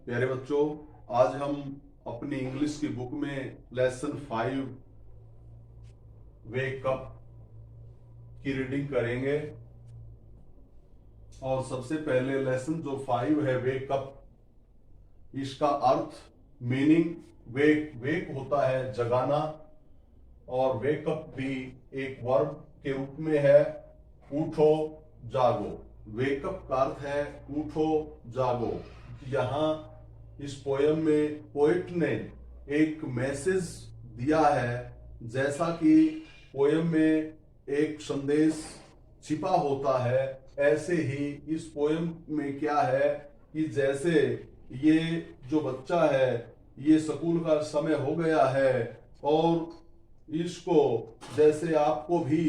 प्यारे बच्चों, आज हम अपनी इंग्लिश की बुक में लेसन 5 वेक अप की रीडिंग करेंगे। और सबसे पहले लेसन जो 5 है वेक अप, इसका अर्थ, मीनिंग, वेक वेक होता है जगाना, और वेकअप भी एक वर्ब के रूप में है, उठो जागो। वेकअप का अर्थ है उठो जागो। यहाँ इस पोयम में पोएट ने एक मैसेज दिया है। जैसा कि पोयम में एक संदेश छिपा होता है, ऐसे ही इस पोयम में क्या है कि जैसे ये जो बच्चा है, ये स्कूल का समय हो गया है, और इसको जैसे आपको भी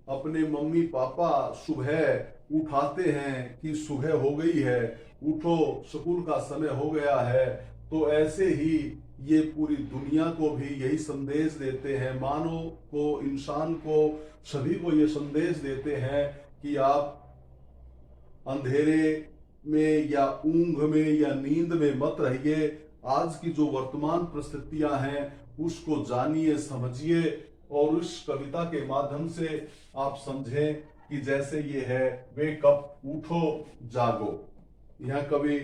अपने मम्मी पापा सुबह उठाते हैं कि सुबह हो गई है, उठो स्कूल का समय हो गया है, तो ऐसे ही ये पूरी दुनिया को भी यही संदेश देते हैं। मानव को, इंसान को, सभी को ये संदेश देते हैं कि आप अंधेरे में या ऊंघ में या नींद में मत रहिए। आज की जो वर्तमान परिस्थितियां हैं उसको जानिए, समझिए, और उस कविता के माध्यम से आप समझें कि जैसे ये है वेकअप, उठो जागो। यह कवि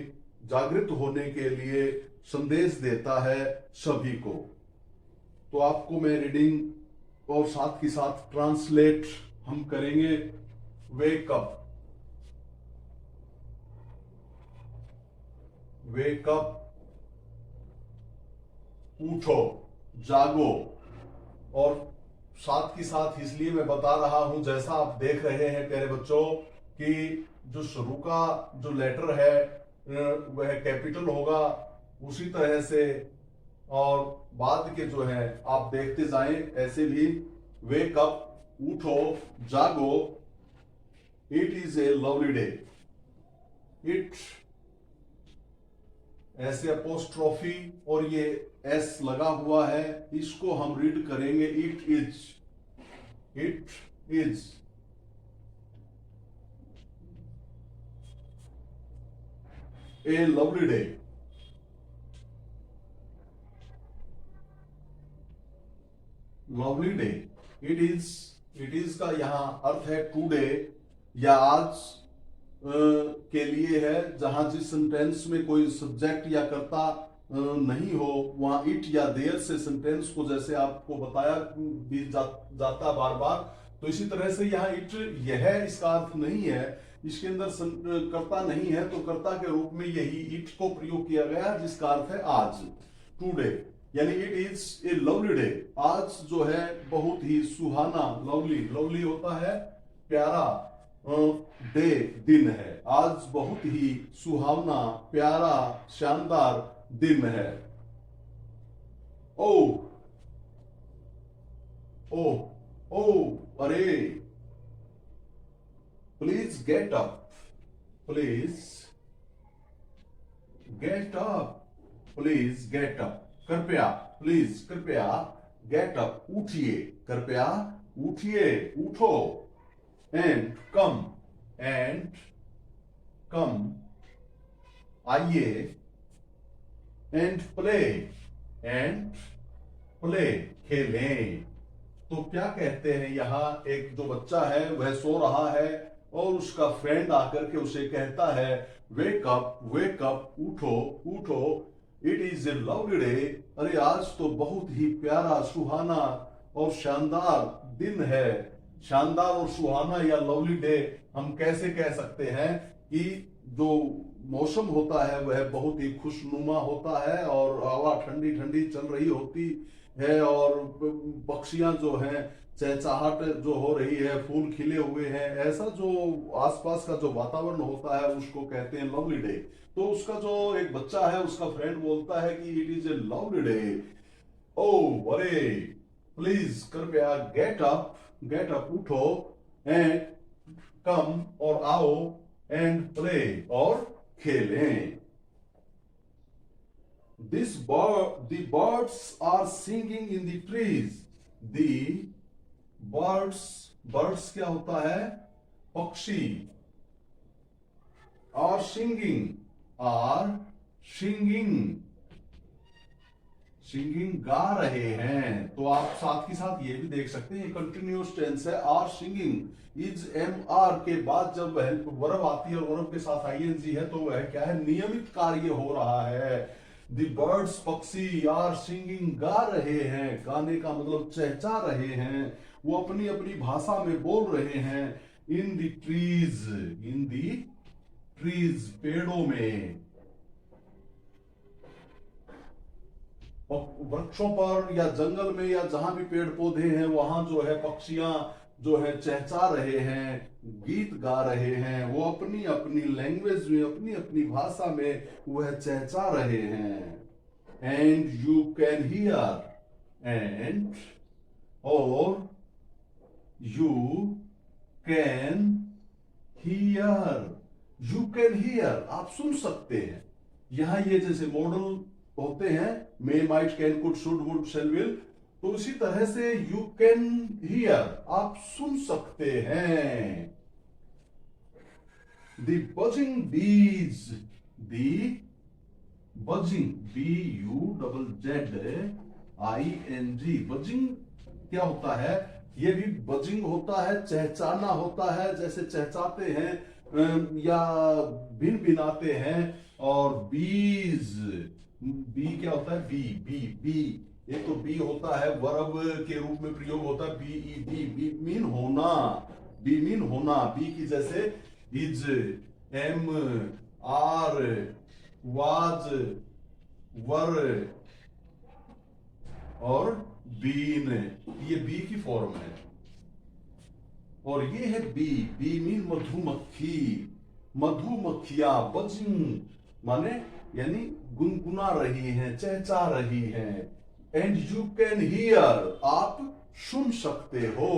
जागृत होने के लिए संदेश देता है सभी को। तो आपको मैं रीडिंग और साथ ही साथ ट्रांसलेट हम करेंगे। वेकअप, वेकअप, उठो जागो। और साथ ही साथ इसलिए मैं बता रहा हूं, जैसा आप देख रहे हैं प्यारे बच्चों, कि जो शुरू का जो लेटर है वह कैपिटल होगा, उसी तरह से, और बाद के जो है आप देखते जाएं ऐसे भी। वेकअप, उठो जागो, it is a lovely day. It ऐसे अपोस्ट्रोफी और ये एस लगा हुआ है, इसको हम रीड करेंगे it is. It is a lovely day. Lovely day, it is का यहां अर्थ है टुडे या आज के लिए है। जहां जिस सेंटेंस में कोई सब्जेक्ट या कर्ता नहीं हो, वहां इट या देयर से सेंटेंस को, जैसे आपको बताया भी जाता बार बार, तो इसी तरह से यहाँ इट यह इसका अर्थ नहीं है, इसके अंदर कर्ता नहीं है, तो कर्ता के रूप में यही इट को प्रयोग किया गया, जिसका अर्थ है आज, टुडे। यानी it is a lovely day. आज जो है बहुत ही सुहाना, लवली, लवली होता है प्यारा, डे दिन है। आज बहुत ही सुहावना, प्यारा, शानदार दिन है। ओ ओ ओ अरे, please get up, please get up, please get up, कृपया, प्लीज कृपया, गेट अप उठिए, कृपया उठिए, उठो, एंड कम, एंड कम आइए, एंड प्ले, एंड प्ले खेलें। तो क्या कहते हैं, यहाँ एक जो बच्चा है वह सो रहा है, और उसका फ्रेंड आकर के उसे कहता है वेकअप, वेकअप, उठो उठो, it is a lovely day. अरे आज तो बहुत ही प्यारा, सुहाना और शानदार दिन है। शानदार और सुहाना या लवली डे हम कैसे कह सकते हैं कि जो मौसम होता है वह बहुत ही खुशनुमा होता है, और हवा ठंडी ठंडी चल रही होती है, और पक्षियां जो हैं चहचहाट जो हो रही है, फूल खिले हुए हैं, ऐसा जो आसपास का जो वातावरण होता है उसको कहते हैं लवली डे। तो उसका जो एक बच्चा है, उसका फ्रेंड बोलता है कि it is a lovely day. ओ अरे, प्लीज कृपया गेट अप, गेट अप उठो, एंड कम और आओ, एंड प्ले और खेलें। The birds are singing in the trees. The birds क्या होता है? पक्षी। Are singing, are singing, singing गा रहे हैं। तो आप साथ ही साथ ये भी देख सकते हैं, कंटिन्यूअस टेंस है, are singing. Is am are के बाद जब वर्ब आती है और वर्ब के साथ आईएनजी है तो वह क्या है, नियमित कार्य हो रहा है। द बर्ड्स, पक्षी, आर सिंगिंग, गा रहे हैं। गाने का मतलब चहचा रहे हैं, वो अपनी अपनी भाषा में बोल रहे हैं। In the trees, in the trees, पेड़ों में, वृक्षों पर या जंगल में या जहां भी पेड़ पौधे हैं वहां जो है पक्षियां जो है चहचा रहे हैं, गीत गा रहे हैं। वो अपनी अपनी लैंग्वेज में, अपनी अपनी भाषा में वह चहचा रहे हैं। And you can hear, and और you can hear, you can hear, आप सुन सकते हैं। यहां ये जैसे मॉडल होते हैं, may, might, can, could, should, would, shall, will, तो इसी तरह से यू कैन हियर, आप सुन सकते हैं। द बजिंग बीज, द बजिंग, BUZZING, बजिंग क्या होता है, ये भी बजिंग होता है, चहचाना होता है, जैसे चहचाते हैं या भिन भिनाते हैं। और बीज, बी क्या होता है, बी बी बी, एक तो बी होता है वर्ब के रूप में प्रयोग होता है, BED, बी मीन होना, बी मीन होना। बी की जैसे इज, एम, आर, वाज, वर और बीन, ये बी की फॉर्म है। और ये है बी, बी मीन मधुमक्खी, मधुमक्खियां, बजिंग माने यानी गुनगुना रही हैं, चहचा रही हैं। एंड यू कैन हियर, आप सुन सकते हो।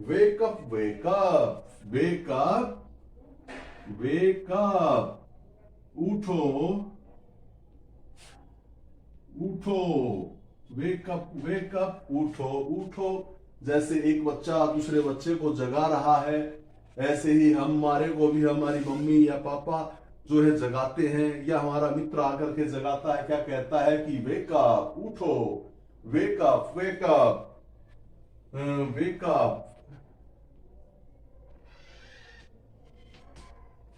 Wake up, wake up, wake up, wake up, उठो, उठो, वेक अप, वेक अप, उठो, उठो। जैसे एक बच्चा दूसरे बच्चे को जगा रहा है, ऐसे ही हमारे को भी हमारी मम्मी या पापा जो है जगाते हैं, या हमारा मित्र आकर के जगाता है, क्या कहता है कि वेक अप, उठो, wake up, wake up, wake up,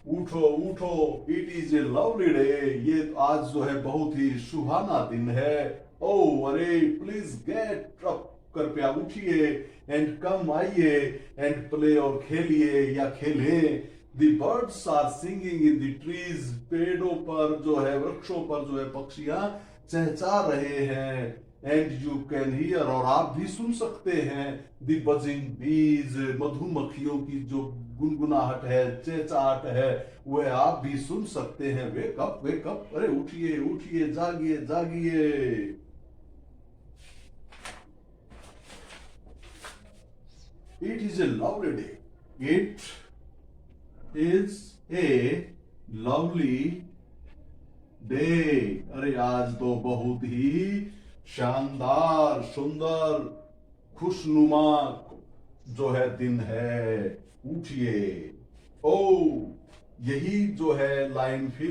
उठो, उठो। It is a lovely day, ये आज जो है बहुत ही सुहाना दिन है। ओ अरे, प्लीज गेट अप, कृपया उठिए, एंड कम, आइए, एंड प्ले, और खेलिए या खेलें। The birds are singing in the trees, पेड़ों पर जो है, वृक्षों पर जो है पक्षियां चहचा रहे हैं। And you can hear, और आप भी सुन सकते हैं, the buzzing bees, मधुमक्खियों की जो गुनगुनाहट है, चहचाहट है, वह आप भी सुन सकते हैं। वेक अप, वेक अप, अरे उठिए, उठिए, जागिए, जागिए। It is a lovely day. It is a lovely day. अरे आज तो बहुत ही शानदार, सुंदर, खुशनुमा जो है दिन है, उठिए। ओ, यही जो है लाइन फिर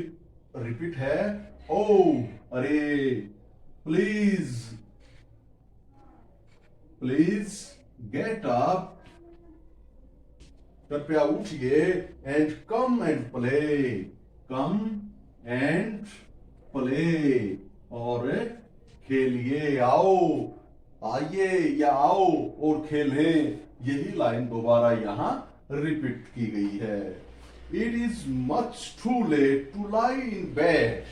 रिपीट है। ओ अरे, प्लीज, प्लीज गेट अप, कृपया उठिए, and come and play, come and play, और खेलिए, आओ, आइए या आओ और खेलें। यही लाइन दोबारा यहां रिपीट की गई है। It is much too late to lie in bed,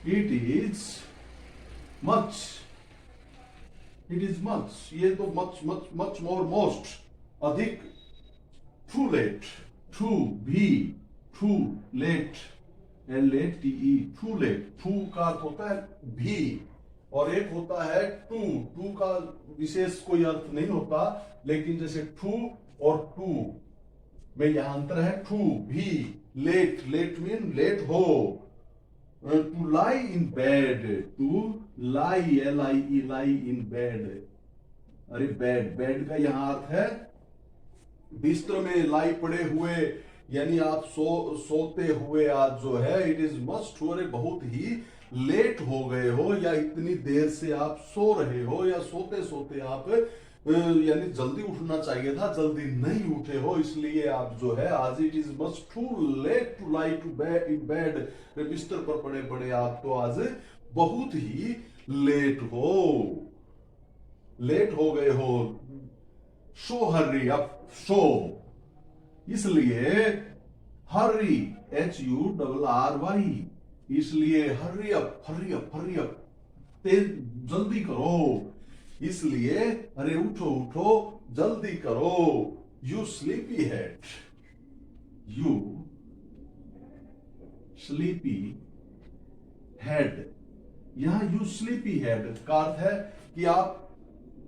it is much, it is much, ये तो much much much more, most, अधिक, टू लेट, टू भी, too late, LATE, too late, too का अर्थ होता है भी, और एक होता है टू, टू का विशेष कोई अर्थ नहीं होता, लेकिन जैसे टू और टू में यहां अंतर है। टू भी, लेट, लेट मीन लेट हो। To lie in bed, to lie, LIE, lie in bed, अरे बेड, बेड का यहां अर्थ है बिस्तर में लाई पड़े हुए, यानी आप सोते हुए आज जो है, इट इज मस्ट, अरे बहुत ही लेट हो गए हो, या इतनी देर से आप सो रहे हो, या सोते सोते आप यानी जल्दी उठना चाहिए था, जल्दी नहीं उठे हो, इसलिए आप जो है आज, it is must too late to lie to bed in bed, बिस्तर पर पड़े पड़े आप तो आज बहुत ही लेट हो गए हो। शो हर्री अप, शो, इसलिए हर्री, HURRY, इसलिए Harri up, Harri up, Harri up, तेज जल्दी करो, इसलिए अरे उठो उठो, जल्दी करो। You sleepy head, you sleepy head, यहां यू स्लीपी हेड का अर्थ है कि आप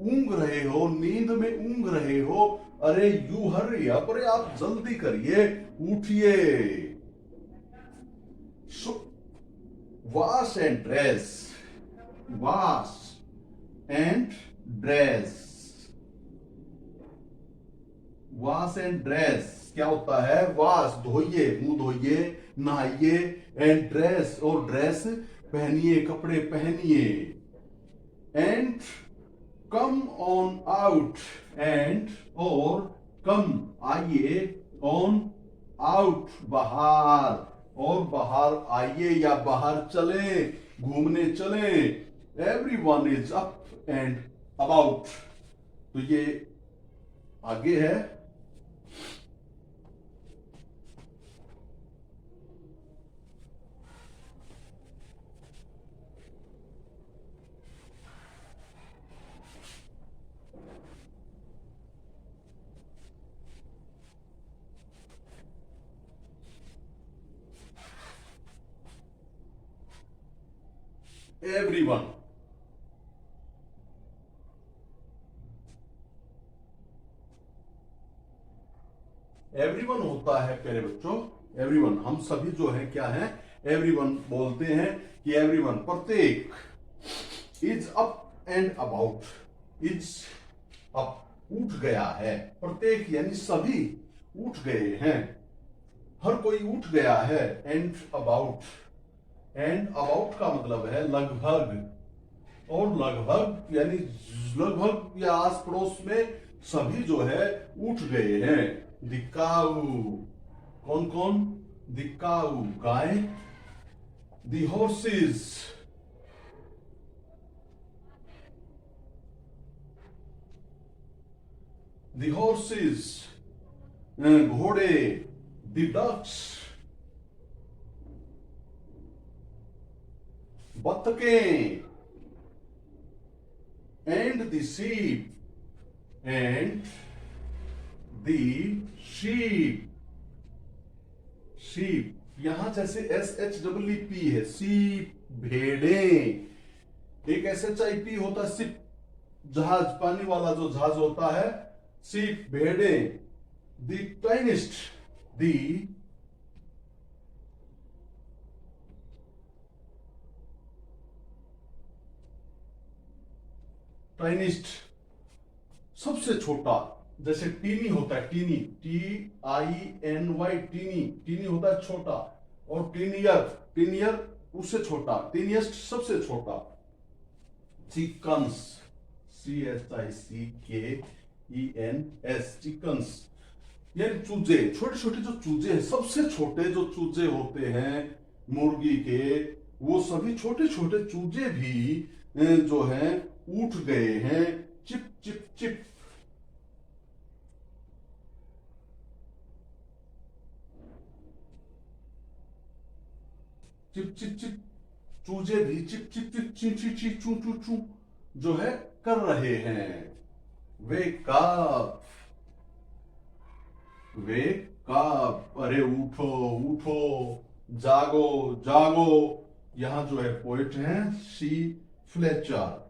ऊंग रहे हो, नींद में ऊंग रहे हो, अरे यू हर्री अप, अरे आप जल्दी करिए, उठिए। Wash and dress, wash and dress, wash and dress क्या होता है? वॉश धोइए, मुंह धोइए, नहाइए, एंड ड्रेस, और ड्रेस पहनिए, कपड़े पहनिए, and come on out, and और कम आइए, ऑन आउट बाहर, और बाहर आइए या बाहर चले, घूमने चले। Everyone is up and about, तो ये आगे है। एवरीवन, एवरीवन होता है प्यारे बच्चों, एवरीवन, हम सभी जो है क्या है, एवरीवन बोलते हैं कि एवरीवन, प्रत्येक, is up and about, is up, उठ गया है, प्रत्येक यानी सभी उठ गए हैं, हर कोई उठ गया है, एंड अबाउट, एंड अबाउट का मतलब है लगभग, और लगभग यानी लगभग या आस पड़ोस में सभी जो है उठ गए हैं। दिकाऊ, कौन कौन? दिकाऊ गाय, दी हॉर्सेस, दी हॉर्सेस घोड़े, दी डक्स बत्तखें, and the sheep, and the sheep, sheep यहां जैसे SHEEP है, शीप, भेड़ें, एक SHIP होता है शिप, जहाज, पानी वाला जो जहाज होता है, शीप, भेड़ें, द टाइनिस्ट, दी टाइनिस्ट सबसे छोटा, जैसे टीनी होता है, टीनी, TINY, टीनी, टीनी होता है छोटा, और टीनियर, टीनियर उससे छोटा, टीनियस्ट सबसे छोटा। चिकन्स, CHICKENS, चिकन्स यानी चूजे, छोटे छोटे जो चूजे हैं, सबसे छोटे जो चूजे होते हैं मुर्गी के, वो सभी छोटे छोटे चूजे भी जो हैं उठ गए हैं। Chip chip chip, chip chip chip, चूजे भी चिप चिप चिप, ची ची ची, चू चू चू जो है कर रहे हैं। वेक अप, वेक अप, अरे उठो उठो, जागो जागो। यहां जो है पोइट हैं सी फ्लेचर।